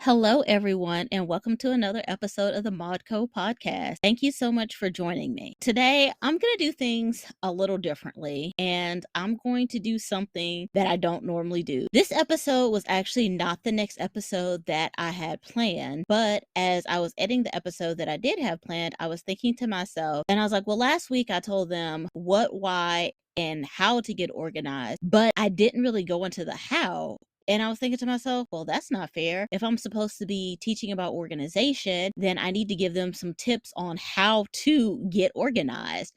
Hello, everyone, and welcome to another episode of the Modco podcast. Thank you so much for joining me. Today, I'm going to do things a little differently, and I'm going to do something that I don't normally do. This episode was actually not the next episode that I had planned, but as I was editing the episode that I did have planned, I was thinking to myself, and I was like, well, last week I told them what, why, and how to get organized, but I didn't really go into the how. And I was thinking to myself, well, that's not fair. If I'm supposed to be teaching about organization, then I need to give them some tips on how to get organized.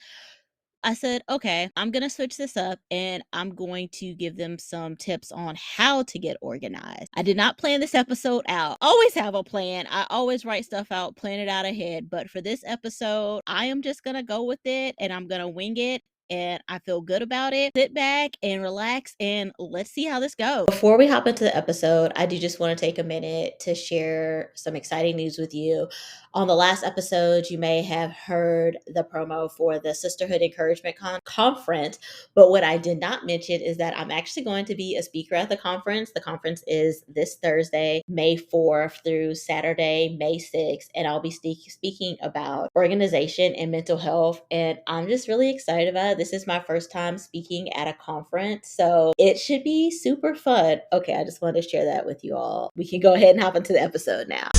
I said, okay, I'm going to switch this up and I'm going to give them some tips on how to get organized. I did not plan this episode out. Always have a plan. I always write stuff out, plan it out ahead. But for this episode, I am just going to go with it and I'm going to wing it. And I feel good about it. Sit back and relax and let's see how this goes. Before we hop into the episode, I do just want to take a minute to share some exciting news with you. On the last episode, you may have heard the promo for the Sisterhood Encouragement Conference, but what I did not mention is that I'm actually going to be a speaker at the conference. The conference is this Thursday, May 4th through Saturday, May 6th, and I'll be speaking about organization and mental health, and I'm just really excited about it. This is my first time speaking at a conference, so it should be super fun. Okay, I just wanted to share that with you all. We can go ahead and hop into the episode now.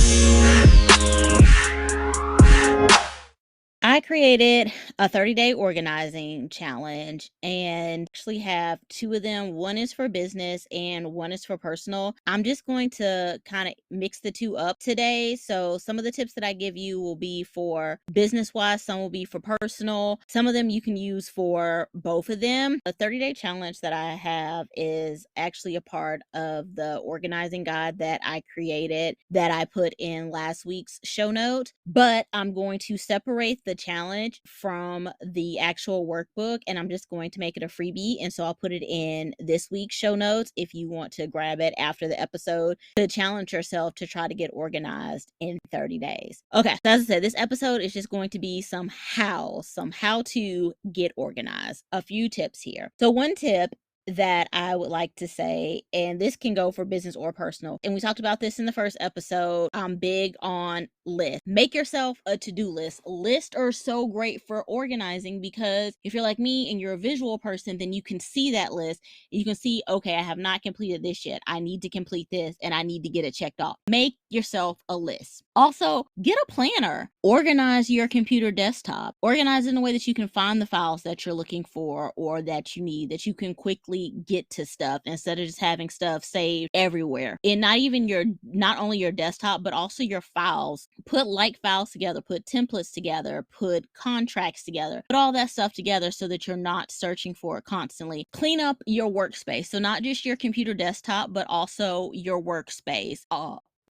I created a 30-day organizing challenge and actually have two of them. One is for business and one is for personal. I'm just going to kind of mix the two up today. So some of the tips that I give you will be for business-wise, some will be for personal. Some of them you can use for both of them. The 30-day challenge that I have is actually a part of the organizing guide that I created that I put in last week's show note, but I'm going to separate the challenge from the actual workbook and I'm just going to make it a freebie, and so I'll put it in this week's show notes if you want to grab it after the episode to challenge yourself to try to get organized in 30 days. Okay, so as I said, this episode is just going to be some how to get organized. A few tips here. So one tip that I would like to say, and this can go for business or personal, and we talked about this in the first episode, I'm big on list. Make yourself a to-do list. Lists are so great for organizing because if you're like me and you're a visual person, then you can see that list. You can see, okay, I have not completed this yet. I need to complete this and I need to get it checked off. Make yourself a list. Also, get a planner. Organize your computer desktop. Organize in a way that you can find the files that you're looking for or that you need, that you can quickly get to stuff instead of just having stuff saved everywhere. And not only your desktop, but also your files. Put like files together, put templates together, put contracts together, put all that stuff together so that you're not searching for it constantly. Clean up your workspace. So not just your computer desktop, but also your workspace.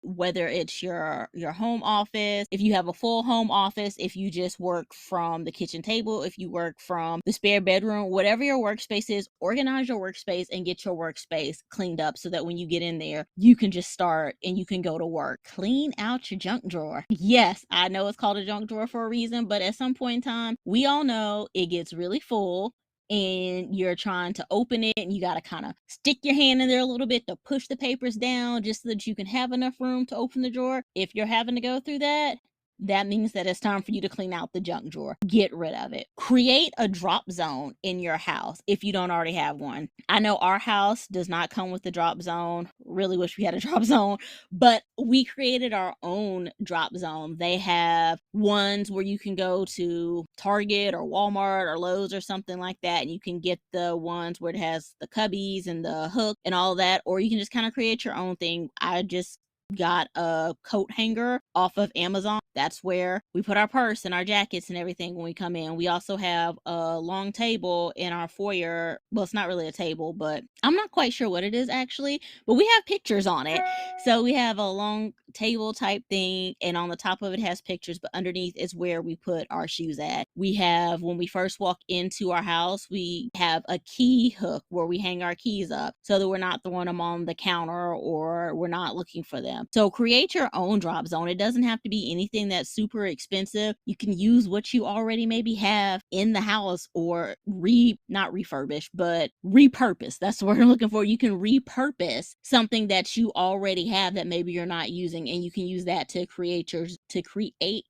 Whether it's your home office, if you have a full home office, if you just work from the kitchen table, if you work from the spare bedroom, whatever your workspace is, organize your workspace and get your workspace cleaned up so that when you get in there, you can just start and you can go to work. Clean out your junk drawer. Yes, I know it's called a junk drawer for a reason, but at some point in time, we all know it gets really full and you're trying to open it and you got to kind of stick your hand in there a little bit to push the papers down just so that you can have enough room to open the drawer. If you're having to go through that, that means that it's time for you to clean out the junk drawer. Get rid of it. Create a drop zone in your house if you don't already have one. I know our house does not come with the drop zone. Really wish we had a drop zone, but we created our own drop zone. They have ones where you can go to Target or Walmart or Lowe's or something like that, and you can get the ones where it has the cubbies and the hook and all that, or you can just kind of create your own thing. I just got a coat hanger off of Amazon. That's where we put our purse and our jackets and everything when we come in. We also have a long table in our foyer. Well, it's not really a table, but I'm not quite sure what it is actually, but we have pictures on it. So we have a long table type thing, and on the top of it has pictures, but underneath is where we put our shoes at. We have, when we first walk into our house, we have a key hook where we hang our keys up so that we're not throwing them on the counter or we're not looking for them. So create your own drop zone. It doesn't have to be anything that's super expensive. You can use what you already maybe have in the house or not refurbish, but repurpose. That's the word I'm looking for. You can repurpose something that you already have that maybe you're not using organizing, and you can use that to create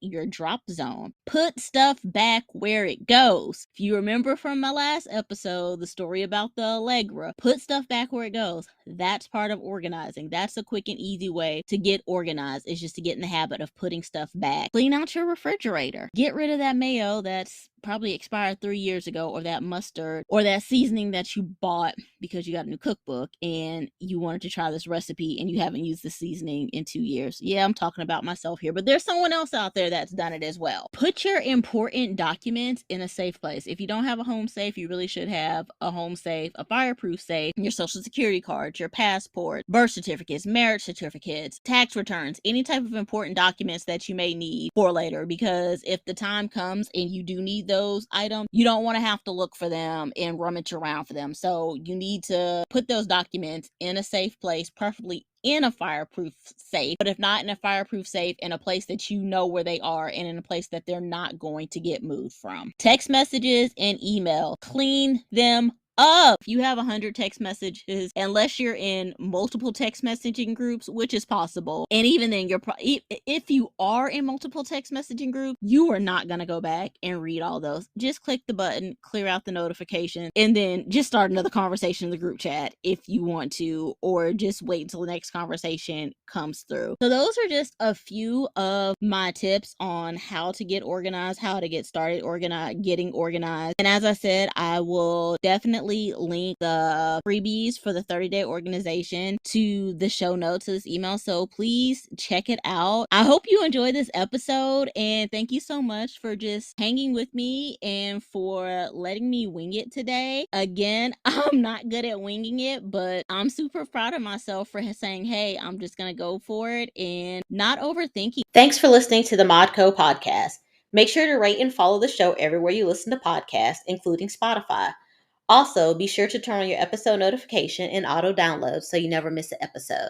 your drop zone. Put stuff back where it goes. If you remember from my last episode, the story about the Allegra, put stuff back where it goes. That's part of organizing. That's a quick and easy way to get organized, is just to get in the habit of putting stuff back. Clean out your refrigerator. Get rid of that mayo that's probably expired 3 years ago, or that mustard, or that seasoning that you bought because you got a new cookbook and you wanted to try this recipe and you haven't used the seasoning in 2 years. Yeah, I'm talking about myself here, but there's someone else out there that's done it as well. Put your important documents in a safe place. If you don't have a home safe, you really should have a home safe, a fireproof safe, your social security cards, your passport, birth certificates, marriage certificates, tax returns, any type of important documents that you may need for later, because if the time comes and you do need those items, you don't want to have to look for them and rummage around for them. So you need to put those documents in a safe place, preferably in a fireproof safe, but if not in a fireproof safe, in a place that you know where they are and in a place that they're not going to get moved from. Text messages and email, clean them up. If you have 100 text messages, unless you're in multiple text messaging groups, which is possible, and even then if you are in multiple text messaging groups, you are not going to go back and read all those. Just click the button, clear out the notification, and then just start another conversation in the group chat if you want to, or just wait until the next conversation comes through. So those are just a few of my tips on how to get organized, how to get started getting organized. And as I said, I will definitely link the freebies for the 30-day organization to the show notes of this email, so please check it out. I hope you enjoyed this episode, and thank you so much for just hanging with me and for letting me wing it today. Again, I'm not good at winging it, but I'm super proud of myself for saying, hey, I'm just gonna go for it and not overthinking. Thanks for listening to the Modco podcast. Make sure to rate and follow the show everywhere you listen to podcasts, including Spotify. Also, be sure to turn on your episode notification and auto download so you never miss an episode.